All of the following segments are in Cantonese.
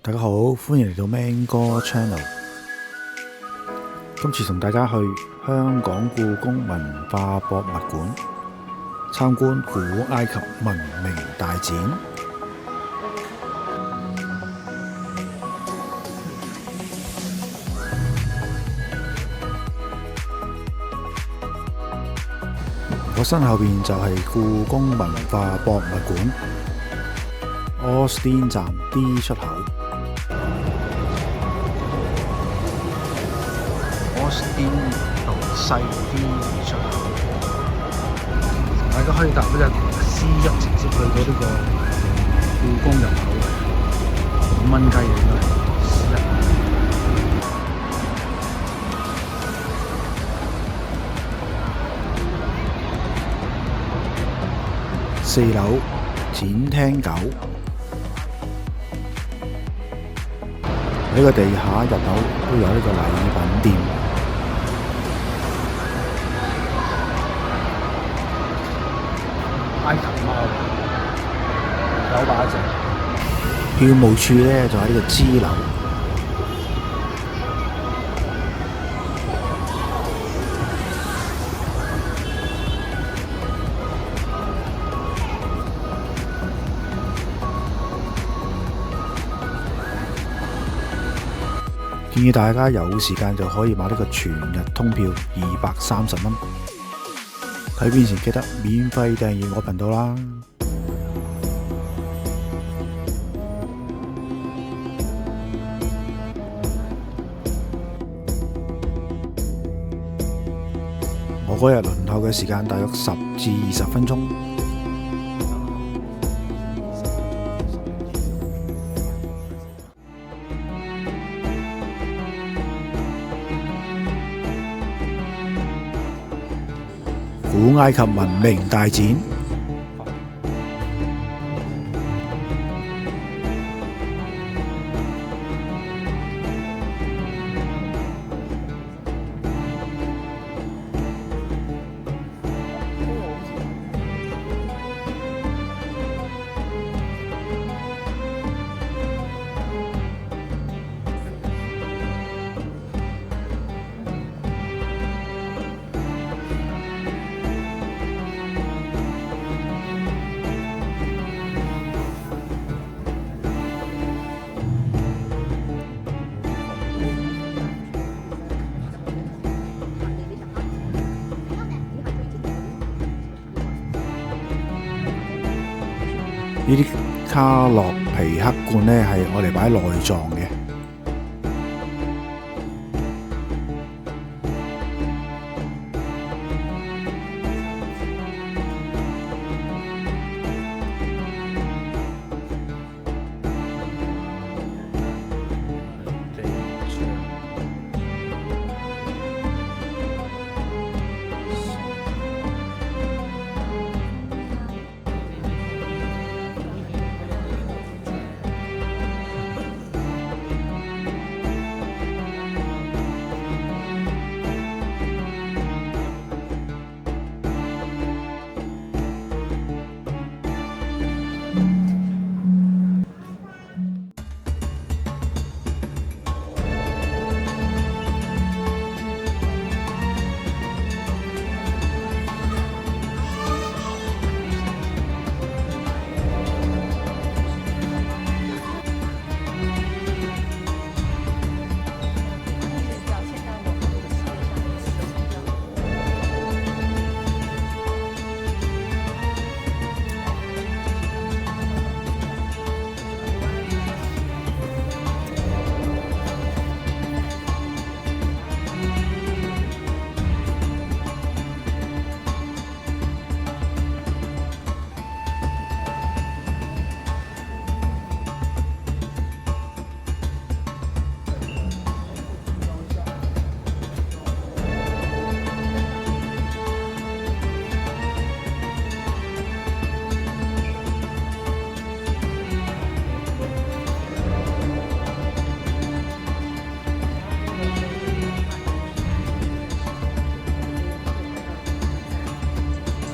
大家好，歡迎嚟到 Man 哥 Channel。今次同大家去香港故宮文化博物館參觀古埃及文明大展。我身後邊就係故宮文化博物館Austin 站 D 出口。Austin 道西 D 出口，大家可以搭呢個 C1 直接去到呢個故宮入口嘅，5蚊雞嘅應該係 C1。4樓展廳9，呢個地下入口都有呢個禮品店。埃及貓有把隻，票務處呢就喺呢個 G 樓。建議大家有時間就可以買呢個全日通票，230蚊。睇片前記得免費訂閱我頻道啦！我嗰日輪候嘅時間大約10至20分鐘。古埃及文明大展，呢啲卡洛皮克罐呢係我哋擺內臟嘅。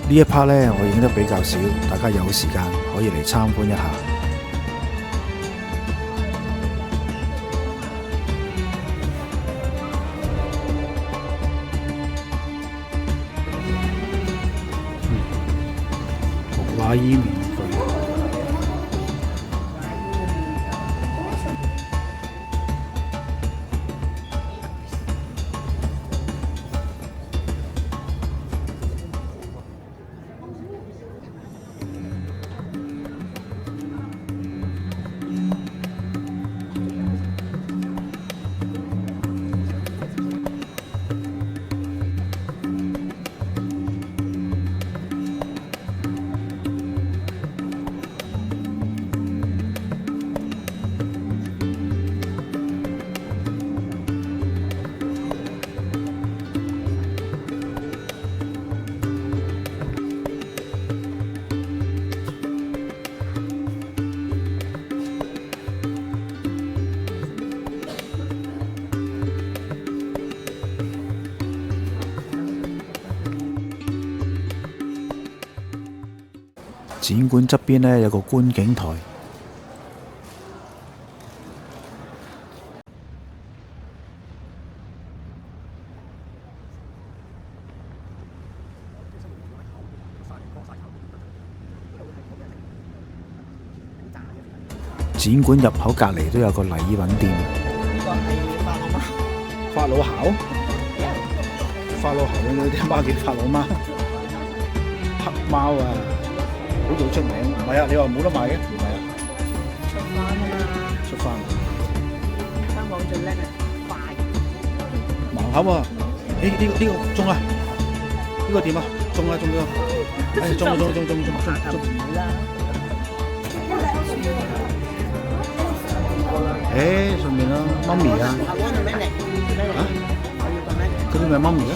呢一 part 呢，我影得比較少，大家有時間可以嚟參觀一下。伊面具。展館側邊呢，有個觀景台。展館入口隔離都有個禮品店。呢個係法老貓。法老考？法老考有啲貓叫法老貓，黑貓啊，好似好出名。唔係啊，你話冇得賣嘅？唔係啊。出翻啊嘛。出翻。香港最叻係快。盲盒啊！呢個中啊！呢個點啊？中啊中咗！哎，中！誒，上面啦，媽咪啊！啊？嗰啲咪媽咪啊？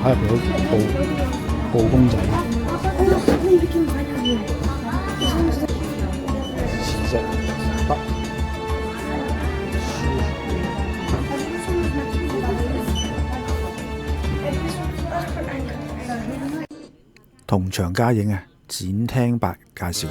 喺入邊有布公仔，磁石筆，同場加映啊！展廳8介紹。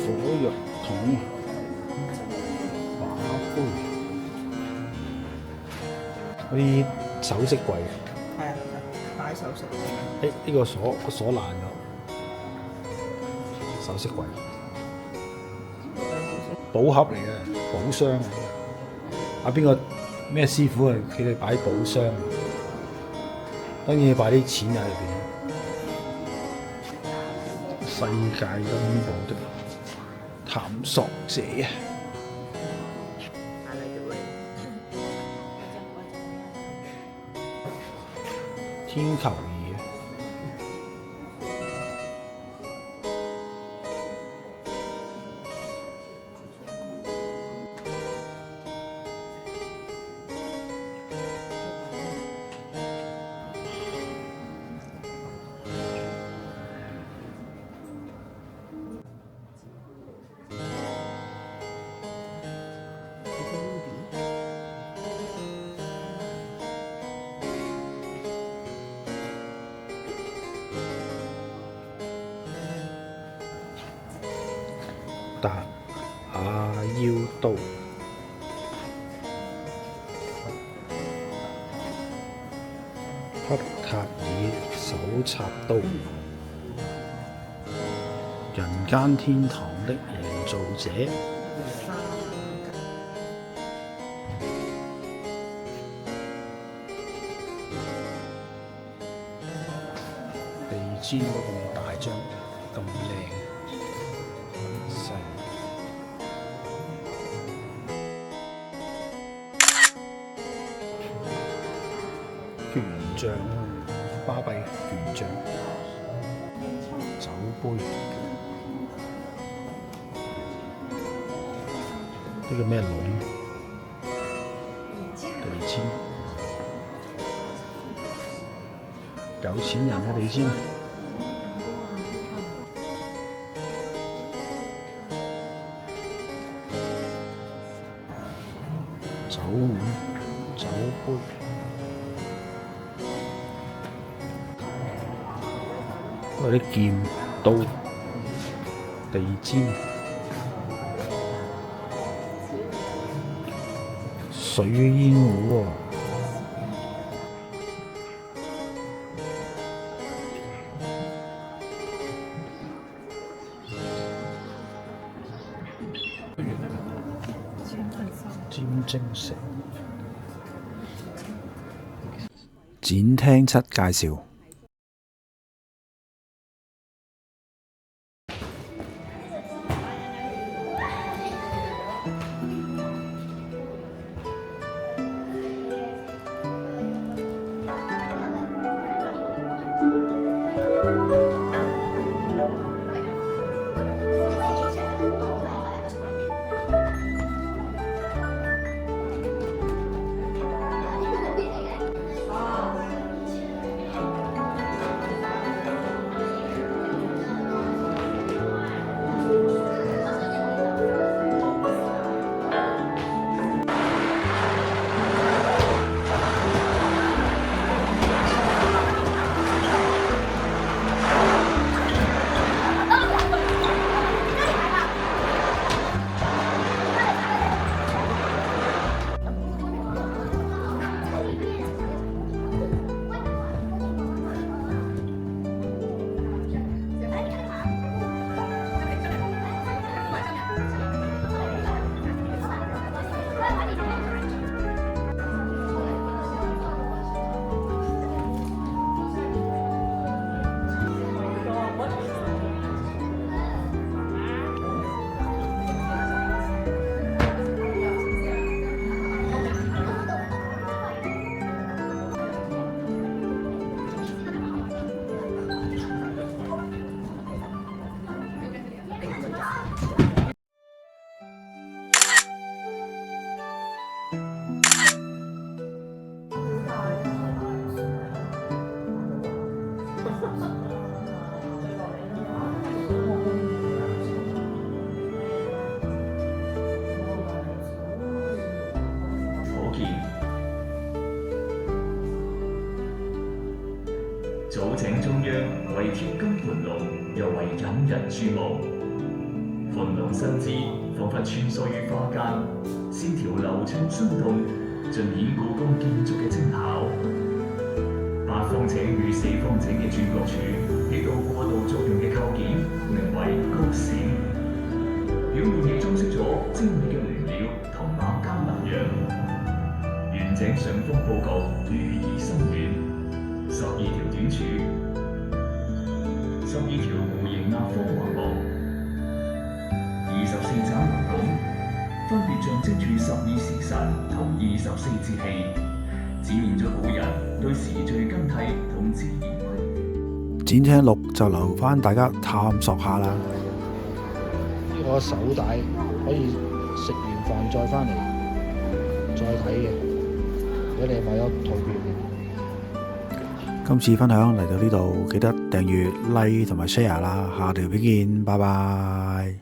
火藥桶、馬杯，嗰啲首飾櫃。係啊，擺首飾。呢個鎖爛咗，首飾櫃。寶盒嚟嘅，寶箱嚟嘅。邊個咩師傅啊？佢哋擺寶箱，當然要擺啲錢喺入邊。世界珍寶的探索者，天球儀。達雅腰刀，黑塔爾手插刀，人間天堂的營造者。氈都咁大張，咁靚，細。權杖啊，巴閉權杖，酒杯，呢個咩籠？地氈，有錢人嘅地氈。酒碗、酒杯。有啲劍、刀、地氈、水煙壺喎，尖晶石。展廳七介紹。藻井中央為貼金盤龍，又為引人注目。盤龍身姿彷彿穿梭於花間，線條流暢生動，盡顯故宮建築嘅精巧。八方井與四方井嘅轉角處起到過渡作用嘅構件，名為曲線，表面亦裝飾咗精美嘅鸞鳥同馬交紋樣。圓井上方佈局寓意深遠。12條短柱，12條弧形立方橫木，24盞龍拱，分別象徵住12時辰同24節氣，展現咗古人對時序更替同自然。展廳6就留返大家探索下啦。呢個手帶可以食完飯再返嚟再睇嘅，如果你買咗套票嘅。今次分享嚟到呢度，記得訂閱、like 同埋 share 啦，下條片見，拜拜。